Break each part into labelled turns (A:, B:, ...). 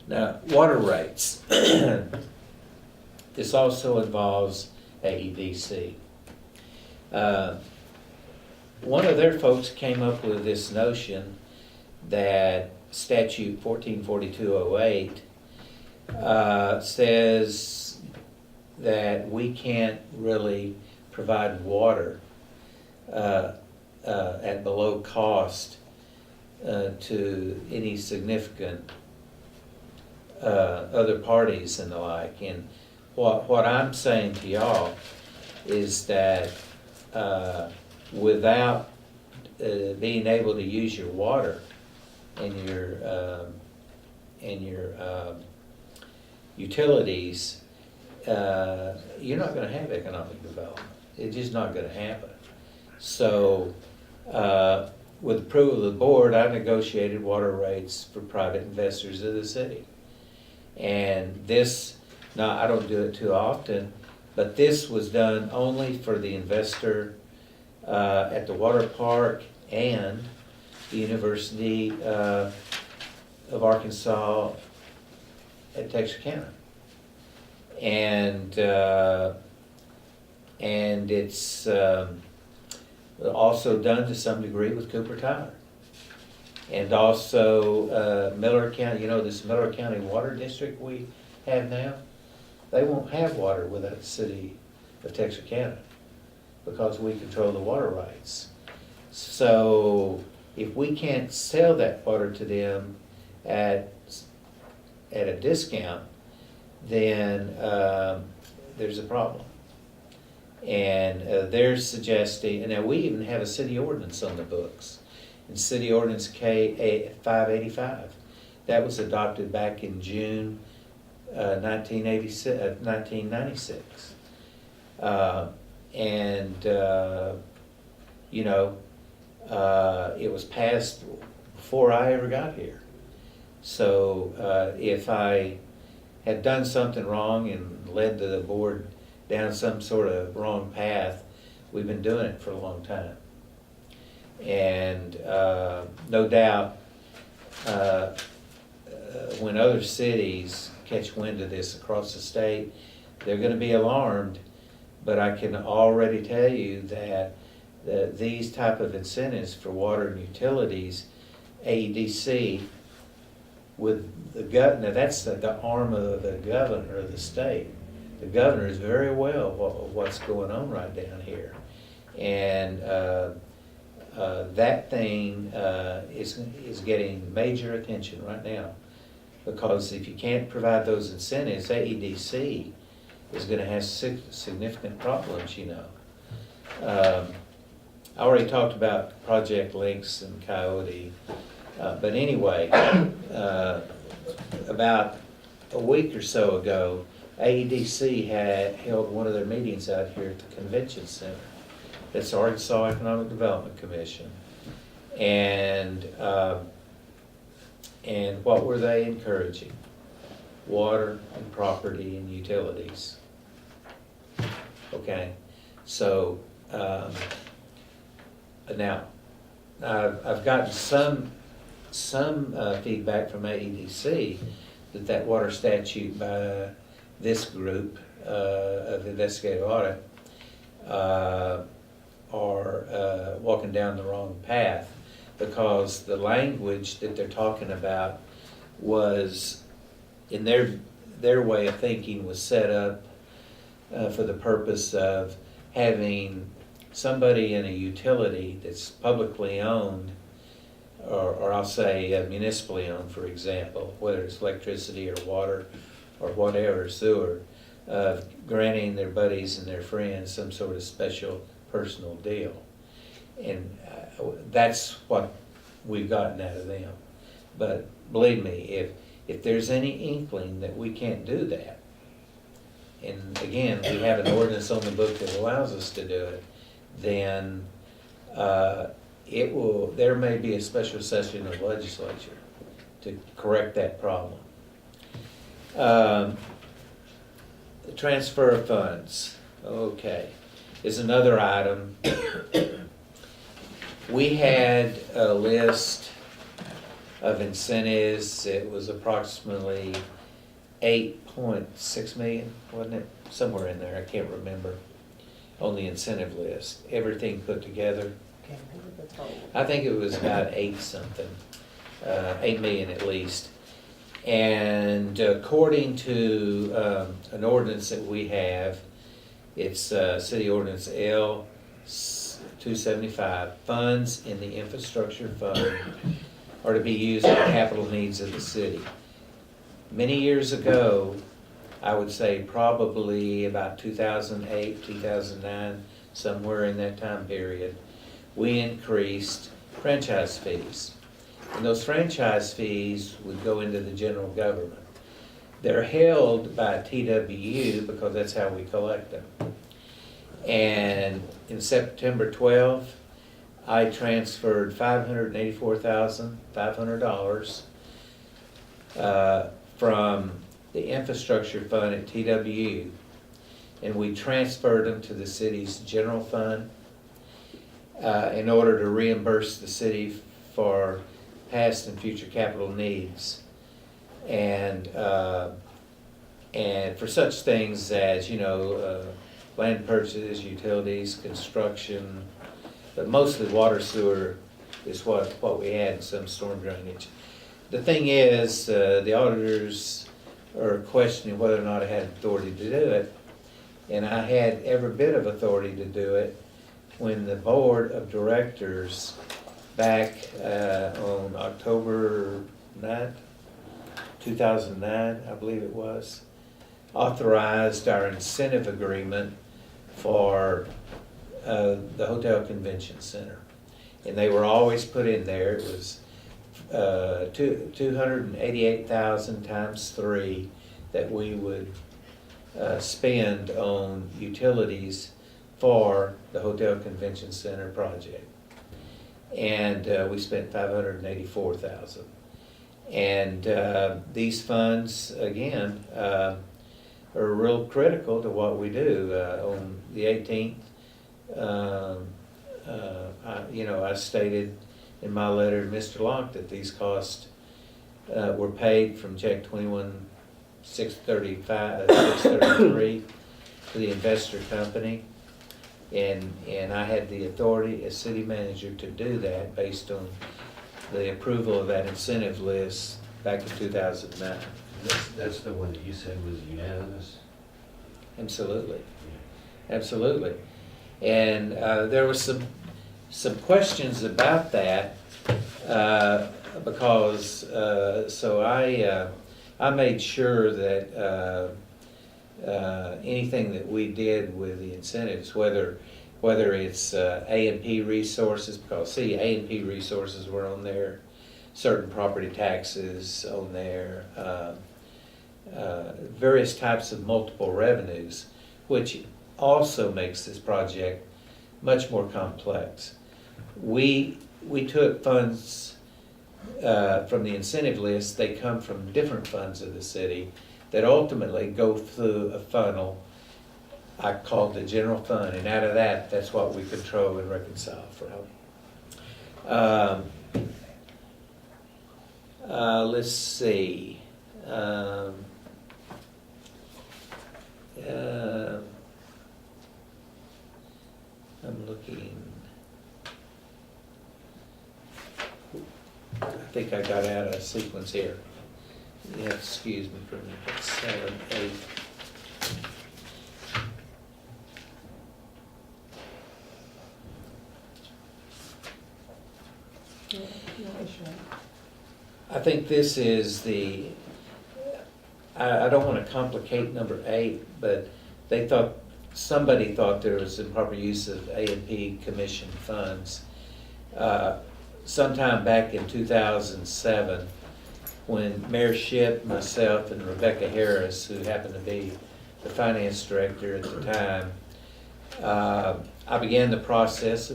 A: Now, water rates. This also involves AEDC. One of their folks came up with this notion that statute 144208 says that we can't really provide water at below cost to any significant other parties and the like. And what I'm saying to y'all is that without being able to use your water and your utilities, you're not going to have economic development. It's just not going to happen. So, with approval of the board, I negotiated water rates for private investors of the city. And this, now I don't do it too often, but this was done only for the investor at the water park and the University of Arkansas at Texarkana. And it's also done to some degree with Cooper Tire. And also Miller County, you know this Miller County Water District we have now? They won't have water without the city of Texarkana because we control the water rights. So if we can't sell that water to them at a discount, then there's a problem. And they're suggesting, and now we even have a city ordinance on the books, in City Ordinance K 585. That was adopted back in June 1996. It was passed before I ever got here. So if I had done something wrong and led the board down some sort of wrong path, we've been doing it for a long time. And no doubt when other cities catch wind of this across the state, they're going to be alarmed. But I can already tell you that these type of incentives for water and utilities, AEDC, with the governor, that's the arm of the governor of the state. The governor is very aware of what's going on right down here. And that thing is getting major attention right now, because if you can't provide those incentives, AEDC is going to have significant problems, you know. I already talked about Project Links and Coyote, but anyway, about a week or so ago, AEDC had held one of their meetings out here at the convention center. That's the Arkansas Economic Development Commission. And what were they encouraging? Water and property and utilities. Okay, so now I've gotten some feedback from AEDC that water statute by this group of investigative audit are walking down the wrong path, because the language that they're talking about was, in their way of thinking, was set up for the purpose of having somebody in a utility that's publicly owned, or I'll say municipally owned, for example, whether it's electricity or water or whatever, sewer, granting their buddies and their friends some sort of special personal deal. And that's what we've gotten out of them. But believe me, if there's any inkling that we can't do that, and again, we have an ordinance on the book that allows us to do it, then there may be a special session of legislature to correct that problem. The transfer of funds, okay, is another item. We had a list of incentives. It was approximately 8.6 million, wasn't it? Somewhere in there, I can't remember, on the incentive list, everything put together.
B: Can't remember the total.
A: I think it was about 8 million at least. And according to an ordinance that we have, it's City Ordinance L 275, funds in the infrastructure fund are to be used for capital needs of the city. Many years ago, I would say probably about 2008, 2009, somewhere in that time period, we increased franchise fees. And those franchise fees would go into the general government. They're held by TWU because that's how we collect them. And in September 12th, I transferred $584,500 from the infrastructure fund at TWU, and we transferred them to the city's general fund in order to reimburse the city for past and future capital needs, and for such things as, you know, land purchases, utilities, construction, but mostly water sewer is what we had, and some storm drainage. The thing is, the auditors are questioning whether or not I had authority to do it, and I had every bit of authority to do it when the board of directors back on October 9th, 2009, I believe it was, authorized our incentive agreement for the Hotel Convention Center. And they were always put in there. It was 288,000 times 3 that we would spend on utilities for the Hotel Convention Center project. And we spent 584,000. And these funds, again, are real critical to what we do. On the 18th, I stated in my letter to Mr. Locke that these costs were paid from check 21,633 to the investor company. And I had the authority as city manager to do that based on the approval of that incentive list back in 2009.
C: That's the one that you said was unanimous?
A: Absolutely, absolutely. And there was some questions about that because so I made sure that anything that we did with the incentives, whether it's A&P resources, because see, A&P resources were on there, certain property taxes on there, various types of multiple revenues, which also makes this project much more complex. We took funds from the incentive list. They come from different funds of the city that ultimately go through a funnel I call the general fund, and out of that, that's what we control and reconcile from. Let's see. I'm looking. I think I got out of sequence here. Yeah, excuse me for a minute. 7, 8. I think this is the, I don't want to complicate number 8, but somebody thought there was improper use of A&P commission funds. Sometime back in 2007, when Mayor Shipp, myself, and Rebecca Harris, who happened to be the finance director at the time, I began the process,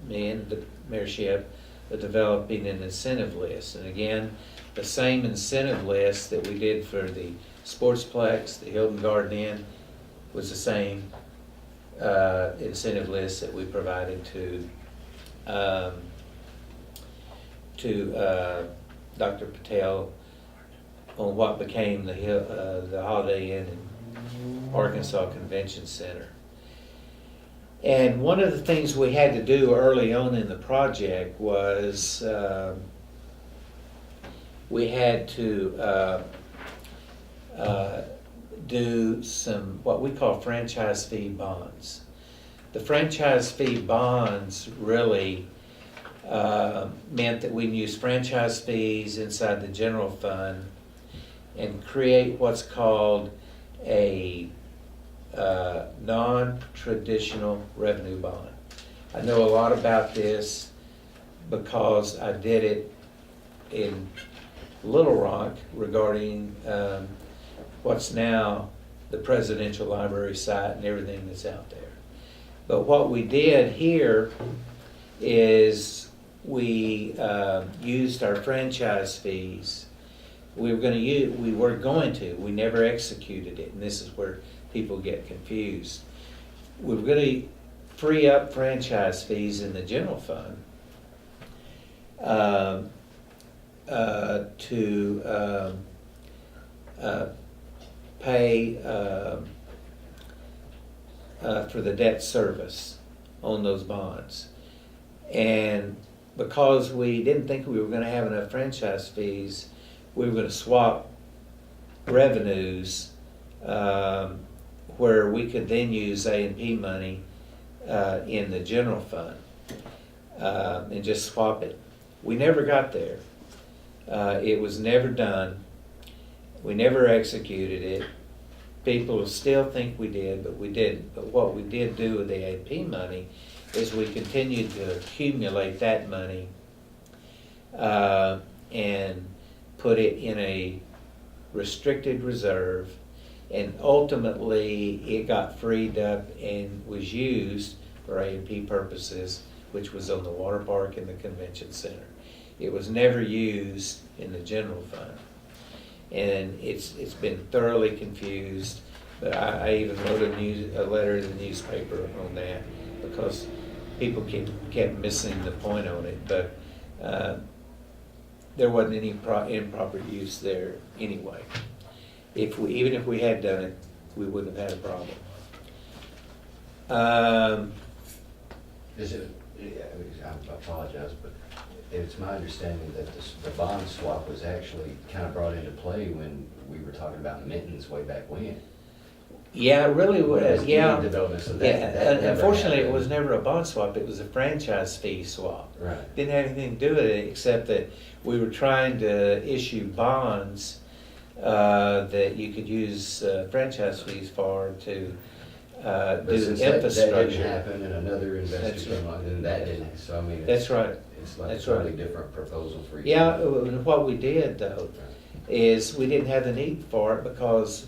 A: me and Mayor Shipp, of developing an incentive list. And again, the same incentive list that we did for the Sportsplex, the Hilton Garden Inn, was the same incentive list that we provided to Dr. Patel on what became the Holiday Inn and Arkansas Convention Center. And one of the things we had to do early on in the project was we had to do some what we call franchise fee bonds. The franchise fee bonds really meant that we can use franchise fees inside the general fund and create what's called a non-traditional revenue bond. I know a lot about this because I did it in Little Rock regarding what's now the Presidential Library site and everything that's out there. But what we did here is we used our franchise fees. We were going to, we never executed it, and this is where people get confused. We were going to free up franchise fees in the general fund to pay for the debt service on those bonds. And because we didn't think we were going to have enough franchise fees, we were going to swap revenues where we could then use A&P money in the general fund and just swap it. We never got there. It was never done. We never executed it. People still think we did, but we didn't. But what we did do with the A&P money is we continued to accumulate that money and put it in a restricted reserve, and ultimately it got freed up and was used for A&P purposes, which was on the water park and the convention center. It was never used in the general fund. And it's been thoroughly confused, but I even wrote a letter to the newspaper on that because people kept missing the point on it. But there wasn't any improper use there anyway. Even if we had done it, we wouldn't have had a problem.
C: Is it, I apologize, but it's my understanding that the bond swap was actually kind of brought into play when we were talking about mittens way back when.
A: Yeah, it really was. Yeah.
C: Development, so
A: that unfortunately, it was never a bond swap. It was a franchise fee swap.
C: Right.
A: Didn't have anything to do with it except that we were trying to issue bonds that you could use franchise fees for to
C: But
A: do
C: since
A: infrastructure.
C: that didn't happen and another investor came on, then that didn't, so I mean.
A: That's right.
C: It's like a
A: That's
C: totally
A: right.
C: different proposal for you.
A: Yeah, what we did though is we didn't have the need for it because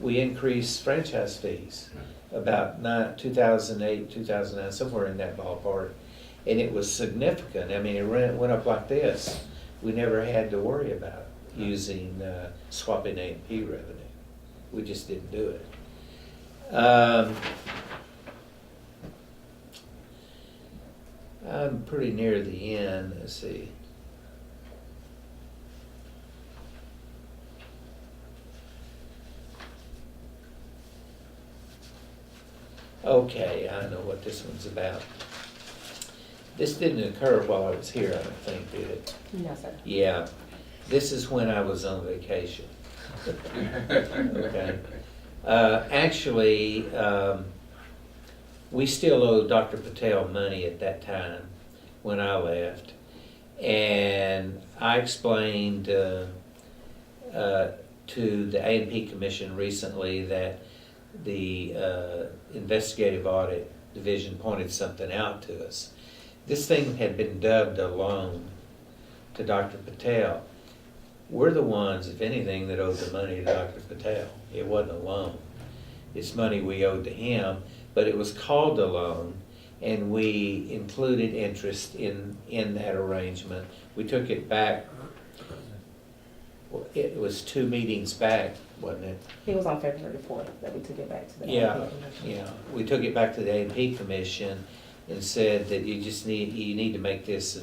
A: we increased franchise fees about 2008, 2009, somewhere in that ballpark. And it was significant. I mean, it went up like this. We never had to worry about using swapping A&P revenue. We just didn't do it. I'm pretty near the end. Let's see. Okay, I know what this one's about. This didn't occur while I was here, I don't think, did it?
B: No, sir.
A: Yeah, this is when I was on vacation. Okay. Actually, we still owe Dr. Patel money at that time when I left. And I explained to the A&P Commission recently that the Investigative Audit Division pointed something out to us. This thing had been dubbed a loan to Dr. Patel. We're the ones, if anything, that owed the money to Dr. Patel. It wasn't a loan. It's money we owed to him, but it was called a loan, and we included interest in that arrangement. We took it back, it was 2 meetings back, wasn't it?
B: It was on February 4th that we took it back to the
A: Yeah,
B: A&P Commission.
A: yeah. We took it back to the A&P Commission and said that you need to make this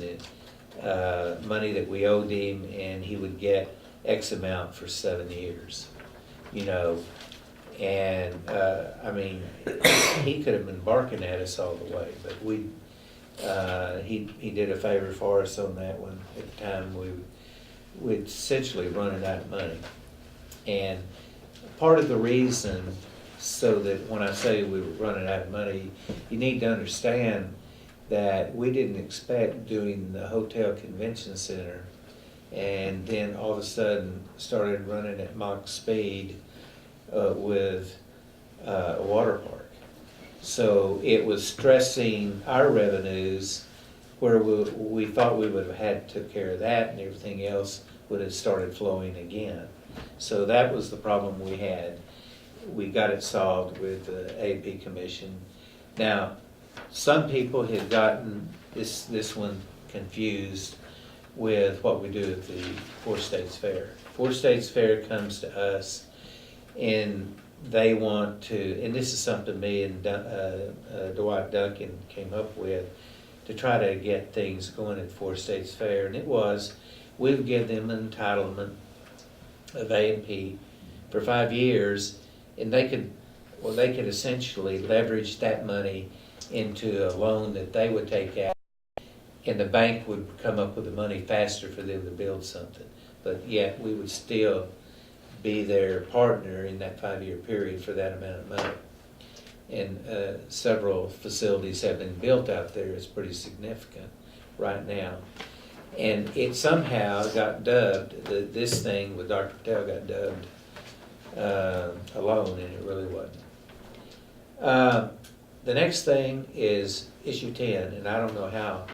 A: money that we owed him, and he would get X amount for 7 years, you know. And, I mean, he could have been barking at us all the way, but he did a favor for us on that one. At the time, we'd essentially running out of money. And part of the reason, so that when I say we were running out of money, you need to understand that we didn't expect doing the hotel convention center, and then all of a sudden started running at Mach speed with a water park. So it was stressing our revenues, where we thought we would have had to take care of that, and everything else would have started flowing again. So that was the problem we had. We got it solved with the AP Commission. Now, some people had gotten this one confused with what we do at the Four States Fair. Four States Fair comes to us, and they want to, and this is something me and Dwight Duncan came up with, to try to get things going at Four States Fair. And it was, we would give them an entitlement of A&P for 5 years, and they could essentially leverage that money into a loan that they would take out, and the bank would come up with the money faster for them to build something. But yet we would still be their partner in that 5-year period for that amount of money. And several facilities have been built out there. It's pretty significant right now. And it somehow got dubbed, this thing with Dr. Patel got dubbed a loan, and it really wasn't. The next thing is issue 10, and I don't know how